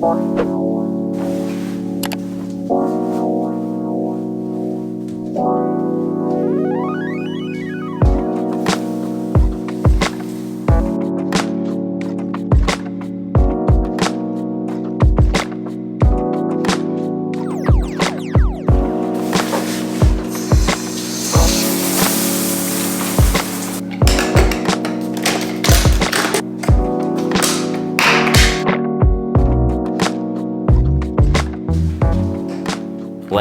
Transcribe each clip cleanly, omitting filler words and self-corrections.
Ouais,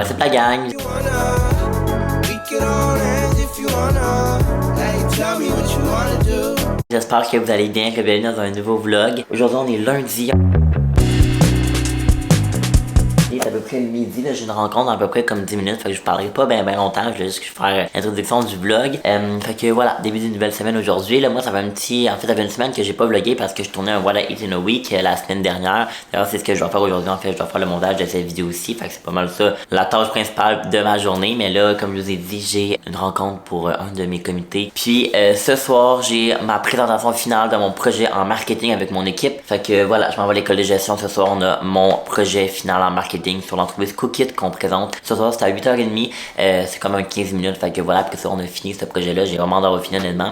c'est la gang. J'espère que vous allez bien, que bienvenue dans un nouveau vlog. Aujourd'hui, on est lundi. C'est à peu près le midi, là, j'ai une rencontre dans à peu près comme 10 minutes, fait que je parlerai pas bien longtemps, je vais juste faire l'introduction du vlog. Fait que voilà, début d'une nouvelle semaine aujourd'hui. Là, moi ça fait ça fait une semaine que j'ai pas vlogué parce que je tournais un What I Eat in a Week la semaine dernière. D'ailleurs, c'est ce que je vais faire aujourd'hui, en fait, je dois faire le montage de cette vidéo aussi, fait que c'est pas mal ça, la tâche principale de ma journée. Mais là, comme je vous ai dit, j'ai une rencontre pour un de mes comités. Puis ce soir, j'ai ma présentation finale de mon projet en marketing avec mon équipe. Fait que voilà, je m'en vais à l'école de gestion ce soir, on a mon projet final en marketing sur l'entreprise Cookit qu'on présente. Ce soir, c'était à 8h30. C'est comme un 15 minutes. Fait que voilà, puis ça, on a fini ce projet-là. J'ai vraiment d'avoir fini, honnêtement.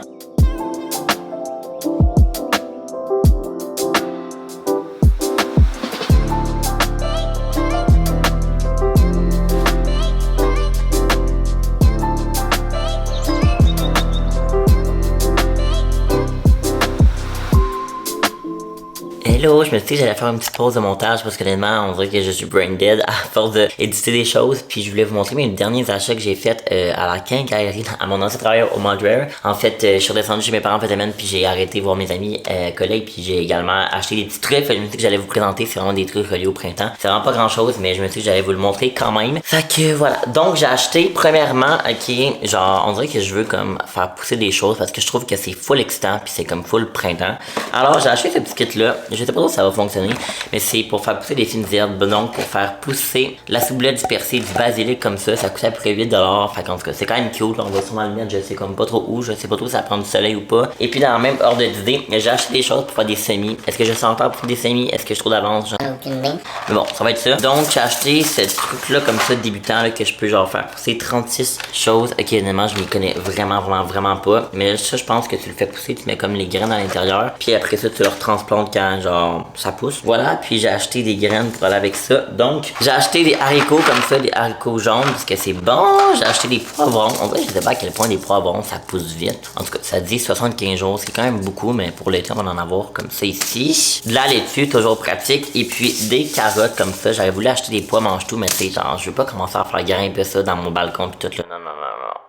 Hello, je me suis dit que j'allais faire une petite pause de montage parce que honnêtement, on dirait que je suis brain dead à force d'éditer des choses. Puis je voulais vous montrer mes derniers achats que j'ai fait à la quincaillerie, à mon ancien travail au Montreal. En fait, je suis redescendu chez mes parents cette semaine, puis j'ai arrêté de voir mes amis, collègues, puis j'ai également acheté des petits trucs. Fait que je me suis dit que j'allais vous présenter, c'est vraiment des trucs reliés au printemps. C'est vraiment pas grand chose, mais je me suis dit que j'allais vous le montrer quand même. Fait que voilà, donc j'ai acheté premièrement, ok, genre on dirait que je veux comme faire pousser des choses parce que je trouve que c'est full excitant, puis c'est comme full printemps. Alors j'ai acheté ce petit kit là, je sais pas trop si ça va fonctionner, mais c'est pour faire pousser des fines herbes, donc pour faire pousser la ciboulette dispersée, du basilic comme ça coûte à peu près 8$. Fait qu'en tout cas, c'est quand même cute, on va sûrement le mettre, je sais comme pas trop où, je sais pas trop si ça prend du soleil ou pas. Et puis dans le même ordre d'idée, j'ai acheté des choses pour faire des semis. Est-ce que je sais encore pour faire des semis? Est-ce que je trouve d'avance? Genre... Mais bon, ça va être ça. Donc j'ai acheté ce truc là comme ça débutant là, que je peux genre faire pousser 36 choses. Ok, honnêtement, je m'y connais vraiment pas. Mais ça, je pense que tu le fais pousser, tu mets comme les graines à l'intérieur. Puis après ça, tu le retransplantes quand genre ça pousse. Voilà, puis j'ai acheté des graines pour aller avec ça. Donc, j'ai acheté des haricots comme ça, des haricots jaunes, parce que c'est bon. J'ai acheté des poivrons. En vrai, je sais pas à quel point des poivrons, ça pousse vite. En tout cas, ça dit 75 jours, c'est quand même beaucoup, mais pour l'été, on va en avoir comme ça ici. De la laitue, toujours pratique. Et puis, des carottes comme ça. J'avais voulu acheter des pois mange-tout, mais tu sais, genre, je veux pas commencer à faire grimper ça dans mon balcon pis tout, là. Non.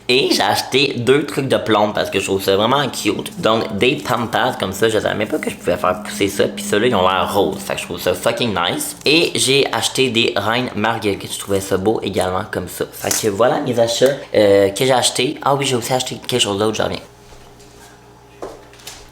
Et j'ai acheté 2 trucs de plombe parce que je trouve ça vraiment cute. Donc des pampas comme ça, je savais même pas que je pouvais faire pousser ça. Puis ceux-là, ils ont l'air rose. Fait que je trouve ça fucking nice. Et j'ai acheté des reines marguerites. Je trouvais ça beau également comme ça. Fait que voilà mes achats que j'ai acheté. Ah oui, j'ai aussi acheté quelque chose d'autre, je reviens.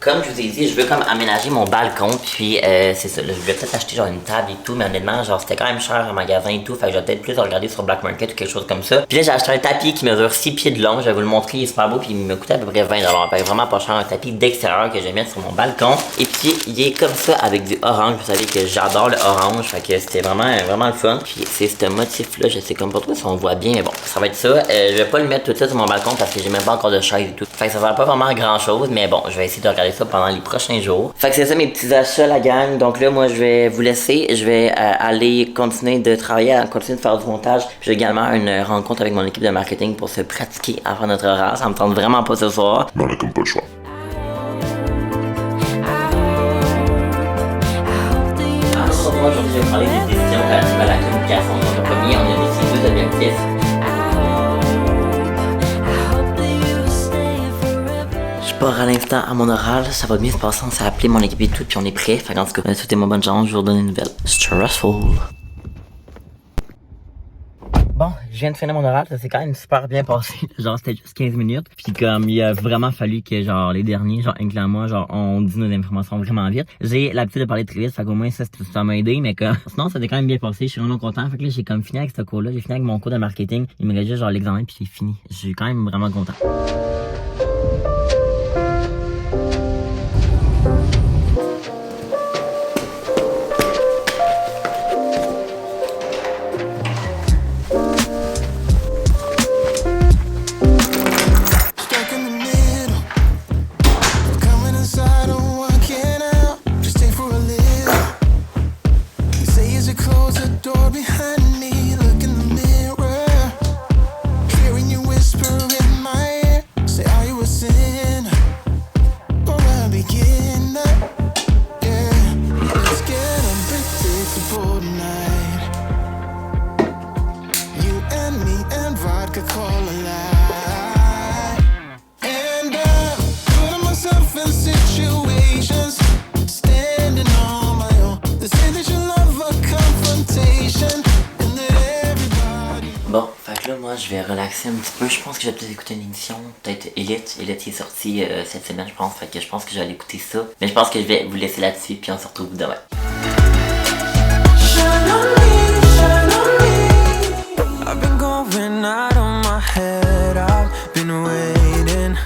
Comme je vous ai dit, je veux comme aménager mon balcon, puis c'est ça, là, je voulais peut-être acheter genre une table et tout, mais honnêtement, genre c'était quand même cher en magasin et tout, fait que je vais peut-être plus regarder sur Black Market ou quelque chose comme ça. Puis là, j'ai acheté un tapis qui mesure 6 pieds de long, je vais vous le montrer, il est super beau, puis il me coûtait à peu près 20$, fait que vraiment pas cher, un tapis d'extérieur que je vais mettre sur mon balcon. Et puis, il est comme ça avec du orange, vous savez que j'adore le orange, fait que c'était vraiment le fun. Puis c'est ce motif-là, je sais comme pas trop si on voit bien, mais bon, ça va être ça. Je vais pas le mettre tout ça sur mon balcon parce que j'ai même pas encore de chaise et tout. Fait que ça va pas vraiment grand-chose, mais bon, je vais essayer de regarder ça pendant les prochains jours. Fait que c'est ça mes petits achats la gang. Donc là moi je vais vous laisser. Je vais aller continuer de travailler, continuer de faire du montage. J'ai également une rencontre avec mon équipe de marketing pour se pratiquer à faire notre horaire. Ça me tente vraiment pas ce soir. Mais on a comme pas le choix. Aujourd'hui je vais parler des décisions relatives à la communication. Donc le premier, on a décidé 2 objectifs. Je pars à l'instant à mon oral, ça va bien se passer, on s'est appelé mon équipe et tout, puis on est prêt. Fait qu'en tout cas, souhaitez-moi bonne chance, je vous redonne une nouvelle. Stressful. Bon, je viens de finir mon oral, ça s'est quand même super bien passé. Genre, c'était juste 15 minutes. Puis comme, il a vraiment fallu que, genre, les derniers, genre, incluant moi, genre, on dit nos informations vraiment vite. J'ai l'habitude de parler très vite, fait qu'au moins, ça m'a aidé, mais comme, sinon, ça s'est quand même bien passé. Je suis vraiment content. Fait que là, j'ai comme fini avec ce cours-là. J'ai fini avec mon cours de marketing. Il me reste juste, genre, l'examen, puis c'est fini. Je suis quand même vraiment content. moi, je vais relaxer un petit peu. Je pense que je vais peut-être écouter une émission. Peut-être Elite. Elite qui est sorti cette semaine, je pense. Fait que je pense que je vais aller écouter ça. Mais je pense que je vais vous laisser là-dessus, puis on se retrouve demain. I've been going out of my head. I've been waiting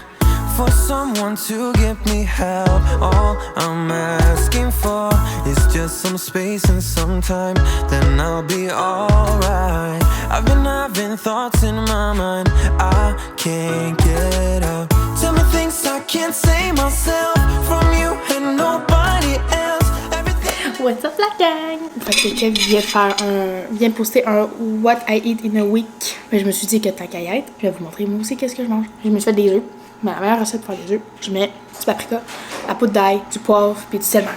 for someone to give me help. All I'm asking for is just some space and some time. Then I'll be alright. I've been having thoughts in my mind I can't get out. Tell me things I can't say myself from you and nobody else. What's up la gang? Fait que Kev vient poster un What I Eat in a Week. Mais je me suis dit que tant qu'à y être, je vais vous montrer moi aussi qu'est-ce que je mange. Je me suis fait des œufs. Mais la meilleure recette pour faire des œufs, je mets du paprika, la poudre d'ail, du poivre puis du sel marin.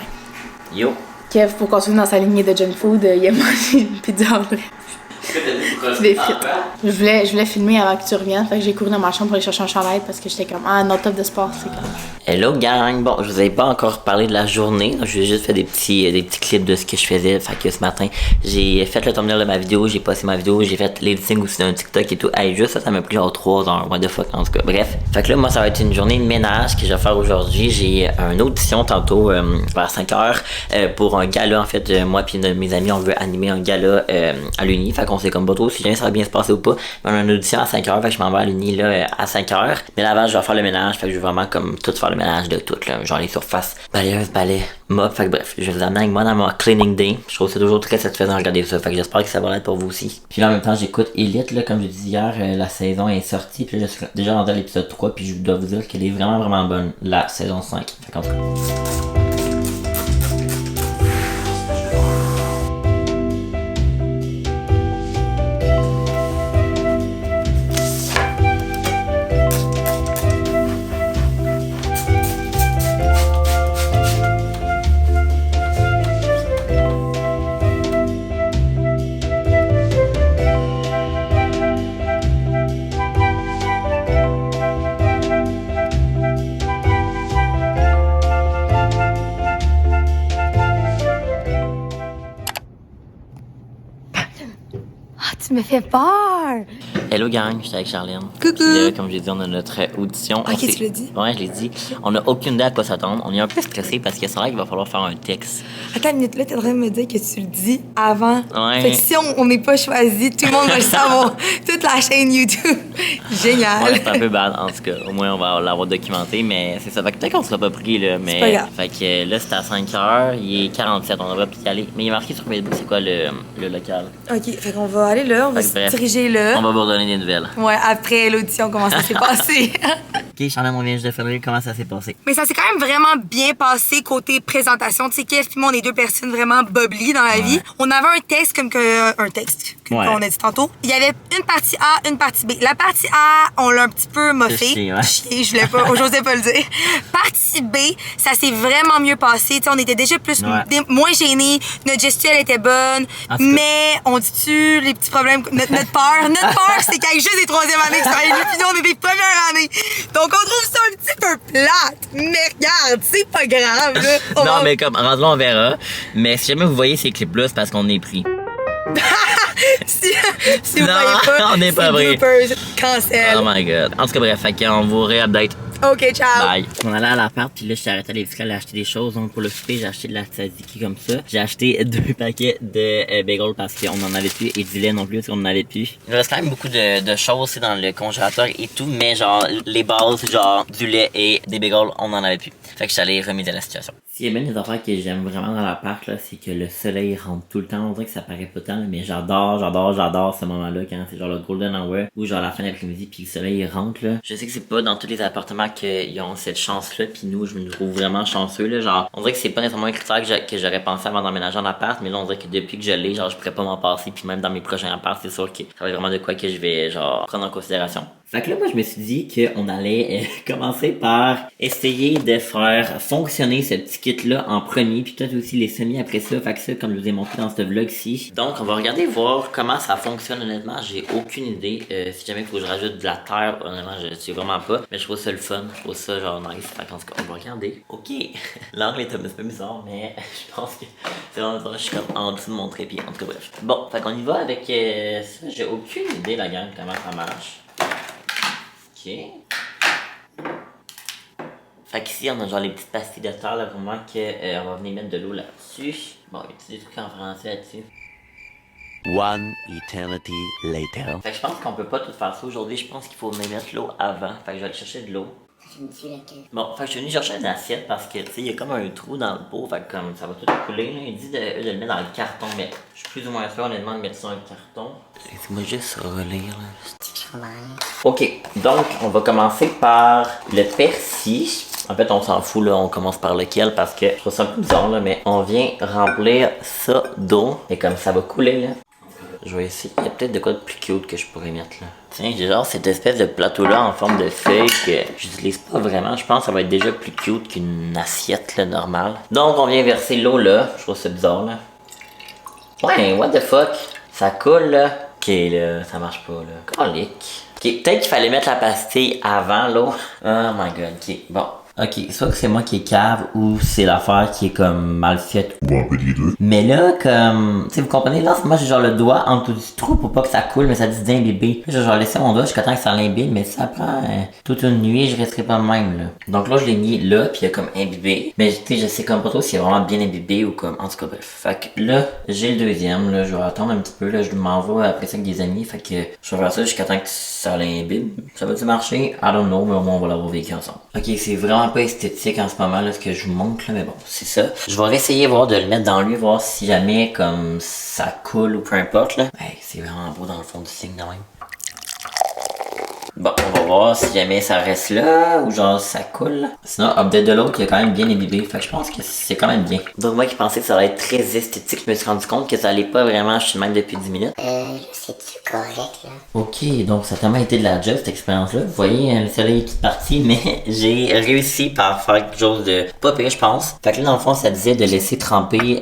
Yo! Kev, pour continuer dans sa lignée de junk food, il a mangé une pizza en vrai. Des frites. Je voulais filmer avant que tu reviennes, fait que j'ai couru dans ma chambre pour aller chercher un chandail parce que j'étais comme non top de sport, c'est comme. Hello gang! Bon, je vous avais pas encore parlé de la journée, j'ai juste fait des petits clips de ce que je faisais, fait que ce matin, j'ai fait le thumbnail de ma vidéo, j'ai posté ma vidéo, j'ai fait l'editing aussi d'un TikTok et tout. Hey, juste ça m'a pris genre 3 heures, what the fuck, en tout cas. Bref, fait que là, moi, ça va être une journée de ménage que je vais faire aujourd'hui. J'ai une audition tantôt vers 5h pour un gala, en fait, moi puis mes amis, on veut animer un gala à l'Uni, fait qu'on sait comme pas trop si jamais ça va bien se passer ou pas. Mais on a une audition à 5h, fait que je m'en vais à l'Uni là à 5h. Mais là avant, je vais faire le ménage, fait que je vais vraiment comme tout faire le ménage de tout, là, genre les surfaces, balayeuse, balai, mop, fait que bref, je vais vous amener avec moi dans mon cleaning day. Je trouve que c'est toujours très satisfaisant de regarder ça, fait que j'espère que ça va l'être pour vous aussi. Puis là en même temps, j'écoute Elite, là, comme je disais hier, la saison est sortie, puis là je suis déjà rendu à l'épisode 3, puis je dois vous dire qu'elle est vraiment bonne, la saison 5. Fait qu'en tout cas. Tu me fais peur! Hello gang, j'étais avec Charlène. Coucou! Puis là, comme j'ai dit, on a notre audition. Ok, tu l'as dit? Ouais, je l'ai dit. On a aucune idée à quoi s'attendre. On est un peu stressé parce que c'est vrai qu'il va falloir faire un texte. Attends une minute, là, t'es en train de me dire que tu le dis avant. Ouais. Fait que si on n'est pas choisi, tout le monde va le savoir. Toute la chaîne YouTube. Génial! Ouais, c'est un peu bad, en tout cas. Au moins, on va l'avoir documenté, mais c'est ça. Fait que peut-être qu'on sera pas pris, là. Mais... C'est pas grave. Fait que là, c'est à 5h. Il est 47, on devrait plus y aller. Mais il est marqué sur Facebook, c'est quoi le local? Ok, fait qu'on va aller là, on va Fait que se bref, diriger là. On va vous redonner des nouvelles. Ouais, après l'audition, comment ça s'est passé. Ok, Charlène, on vient juste de finir. Comment ça s'est passé? Mais ça s'est quand même vraiment bien passé côté présentation. Tu sais, Kev et moi, on est deux personnes vraiment bubbly dans la vie. On avait un texte qu'on a dit tantôt. Il y avait une partie A, une partie B. La partie A, on l'a un petit peu moffé. Chier, je voulais pas, j'osais pas le dire. Partie B, ça s'est vraiment mieux passé. Tu sais, on était déjà plus moins gênés. Notre gestuelle était bonne. Mais on dit-tu les petits problèmes, notre peur? Notre peur, c'est qu'il y a juste des troisième années qui sont arrivées, puis nous, on est des premières années. Donc, on trouve ça un petit peu plate. Mais regarde, c'est pas grave, là. Non, mais comme, rendu là, on verra. Mais si jamais vous voyez ces clips-là, c'est parce qu'on est pris. si vous voyez pas, on n'est pas pris. Bloopers, cancel. Oh my god. En tout cas, bref, fait qu'on vous ré-update. Ok, ciao. Bye. On allait à l'appart, puis là, je suis arrêté à l'épicerie, aller acheter des choses. Donc, pour le souper, j'ai acheté de la tzatziki comme ça. J'ai acheté 2 paquets de bagels parce qu'on en avait plus, et du lait non plus parce qu'on en avait plus. Il reste quand même beaucoup de choses dans le congélateur et tout, mais genre, les bases, genre, du lait et des bagels, on en avait plus. Fait que je suis allé remédier à la situation. S'il y a bien des affaires que j'aime vraiment dans l'appart, là, c'est que le soleil rentre tout le temps. On dirait que ça paraît pas tant, mais j'adore ce moment-là quand c'est genre le golden hour ou genre la fin d'après-midi puis le soleil rentre, là. Je sais que c'est pas dans tous les appartements qu'ils ont cette chance-là, puis nous, je me trouve vraiment chanceux, là. Genre, on dirait que c'est pas nécessairement un critère que j'aurais pensé avant d'emménager en appart, mais là, on dirait que depuis que je l'ai, genre, je pourrais pas m'en passer, puis même dans mes prochains apparts, c'est sûr que ça va être vraiment de quoi que je vais, genre, prendre en considération. Fait que là, moi, je me suis dit qu'on allait commencer par essayer de faire fonctionner ce petit kit-là en premier, puis peut-être aussi les semis après ça. Fait que ça, comme je vous ai montré dans ce vlog-ci. Donc, on va regarder, voir comment ça fonctionne. Honnêtement, j'ai aucune idée. Si jamais il faut que je rajoute de la terre, honnêtement, je sais vraiment pas. Mais je trouve ça le fun. Je trouve ça genre nice. Fait qu'en tout cas, on va regarder. Ok. L'angle est un petit peu bizarre, mais je pense que c'est vraiment bizarre. Je suis comme en dessous de mon trépied. En tout cas, bref. Bon, fait qu'on y va avec ça. J'ai aucune idée, la gang, comment ça marche. Ok. Fait qu'ici, on a genre les petites pastilles de terre, là, vraiment on va venir mettre de l'eau là-dessus. Bon, il y a des trucs en français là-dessus. One eternity later. Fait que je pense qu'on peut pas tout faire ça aujourd'hui. Je pense qu'il faut venir mettre l'eau avant. Fait que je vais aller chercher de l'eau. Bon, fait que je suis venu chercher une assiette parce que, tu sais, il y a comme un trou dans le pot. Fait que comme ça va tout couler, là. Il dit de le mettre dans le carton, mais je suis plus ou moins sûr, honnêtement, de mettre ça dans le carton. Laisse-moi juste relire, là. Ok, donc, on va commencer par le persil. En fait, on s'en fout, là, on commence par lequel parce que je trouve ça un peu bizarre, là, mais on vient remplir ça d'eau. Et comme ça va couler, là. Je vais essayer. Il y a peut-être de quoi de plus cute que je pourrais mettre là. Tiens, j'ai genre cette espèce de plateau-là en forme de feuille que j'utilise pas vraiment. Je pense que ça va être déjà plus cute qu'une assiette là, normale. Donc, on vient verser l'eau là. Je trouve ça bizarre là. Ouais, what the fuck? Ça coule là. Ok, là, ça marche pas là. Colique. Ok, peut-être qu'il fallait mettre la pastille avant l'eau. Oh my god, ok, bon. Ok, soit que c'est moi qui est cave ou c'est l'affaire qui est comme mal faite. Bon, un peu des deux. Mais là, comme, tu sais, vous comprenez, là, moi j'ai genre le doigt en dessous du trou pour pas que ça coule, mais ça dit d'imbiber. J'ai genre laissé mon doigt jusqu'à temps que ça l'imbibe, mais ça prend toute une nuit, je resterai pas même, là. Donc là, je l'ai mis là, puis il a comme imbibé. Mais tu sais, je sais comme pas trop s'il est vraiment bien imbibé ou comme, en tout cas, bref. Fait que là, j'ai le deuxième, là, je vais attendre un petit peu, là, je m'envoie après ça avec des amis, fait que je vais faire ça jusqu'à temps que ça l'imbibe. Ça va-tu marcher? I don't know, mais au moins on va l'avoir vécu ensemble. Ok, c'est vraiment pas esthétique en ce moment là ce que je vous montre là, mais bon, c'est ça. Je vais essayer voir de le mettre dans lui, voir si jamais comme ça coule ou peu importe là. Hey, c'est vraiment beau dans le fond du signe quand même. Bon, on va voir si jamais ça reste là ou genre ça coule. Sinon, update de l'autre, il a quand même bien imbibé. Fait que je pense que c'est quand même bien. Donc moi qui pensais que ça allait être très esthétique, je me suis rendu compte que ça allait pas vraiment. Je suis même depuis 10 minutes. C'est-tu correct là? Ok, donc ça a tellement été de la job cette expérience-là. Vous voyez, le soleil est tout parti, mais j'ai réussi par faire quelque chose de pas pire, je pense. Fait que là, dans le fond, ça disait de laisser tremper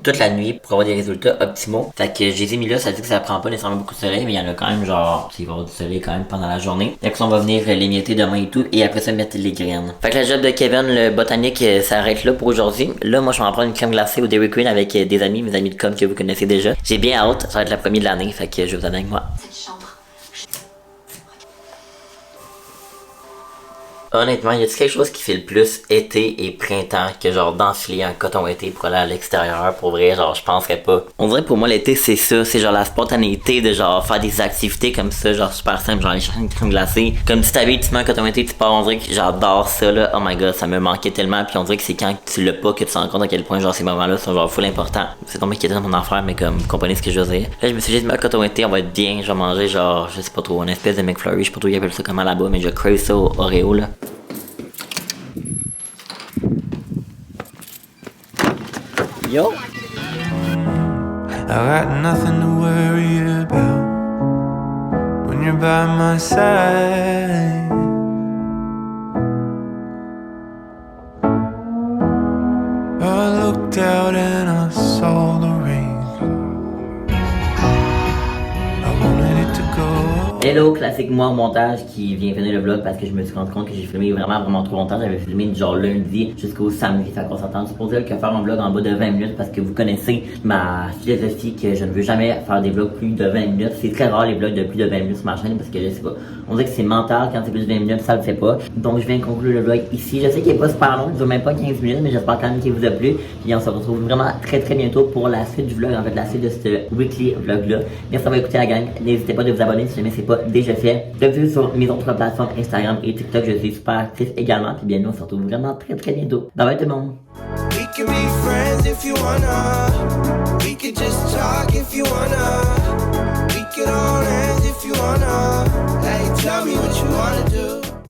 toute la nuit pour avoir des résultats optimaux. Fait que j'ai mis là, ça dit que ça prend pas nécessairement beaucoup de soleil, mais il y en a quand même genre, il va y avoir du soleil quand même pendant la journée. Fait que ça, on va venir l'émietter demain et tout, et après ça mettre les graines. Fait que la job de Kevin, le botanique, s'arrête là pour aujourd'hui. Là, moi, je vais en prendre une crème glacée au Dairy Queen avec des amis, mes amis de com que vous connaissez déjà. J'ai bien hâte, ça va être la première de l'année, fait que je vous en ai avec moi. Honnêtement, y a-t-il quelque chose qui fait le plus été et printemps que genre d'enfiler un coton été pour aller à l'extérieur? Pour vrai, genre, je penserais pas. On dirait pour moi l'été c'est ça, c'est genre la spontanéité de genre faire des activités comme ça, genre super simple, genre aller chercher une crème glacée. Comme tu t'habilles, tu mets un coton été, tu pars, on dirait que j'adore ça là. Oh my god, ça me manquait tellement, puis on dirait que c'est quand tu l'as pas que tu te rends compte à quel point genre ces moments-là sont genre full importants. C'est tombé qui était dans mon affaire, mais comme vous comprenez ce que je veux dire. Là je me suis juste mis un coton été, on va être bien, je vais manger genre, je sais pas trop, une espèce de McFlurry, je sais pas trop ils appellent ça comment là-bas, mais je crave ça au Oreo là. Yo. I got nothing to worry about when you're by my side. I looked out and I saw the rain. I wanted it to go. Hello, classique moi au montage qui vient finir le vlog parce que je me suis rendu compte que j'ai filmé vraiment trop longtemps. J'avais filmé du genre lundi jusqu'au samedi. Fait qu'on s'entend supposé que faire un vlog en bas de 20 minutes parce que vous connaissez ma philosophie que je ne veux jamais faire des vlogs plus de 20 minutes. C'est très rare les vlogs de plus de 20 minutes sur ma chaîne parce que je sais pas. On dirait que c'est mental quand c'est plus de 20 minutes, ça le fait pas. Donc je viens conclure le vlog ici. Je sais qu'il est pas super long, il dure même pas 15 minutes, mais j'espère quand même qu'il vous a plu. Puis on se retrouve vraiment très bientôt pour la suite du vlog, en fait la suite de ce weekly vlog là. Merci d'avoir écouté la gang. N'hésitez pas de vous abonner si jamais c'est pas déjà fait. Bienvenue sur mes autres plateformes Instagram et TikTok, je suis super actif également. Puis bien nous on se retrouve vraiment très bientôt. Bye bye tout le monde. We can be friends if you wanna.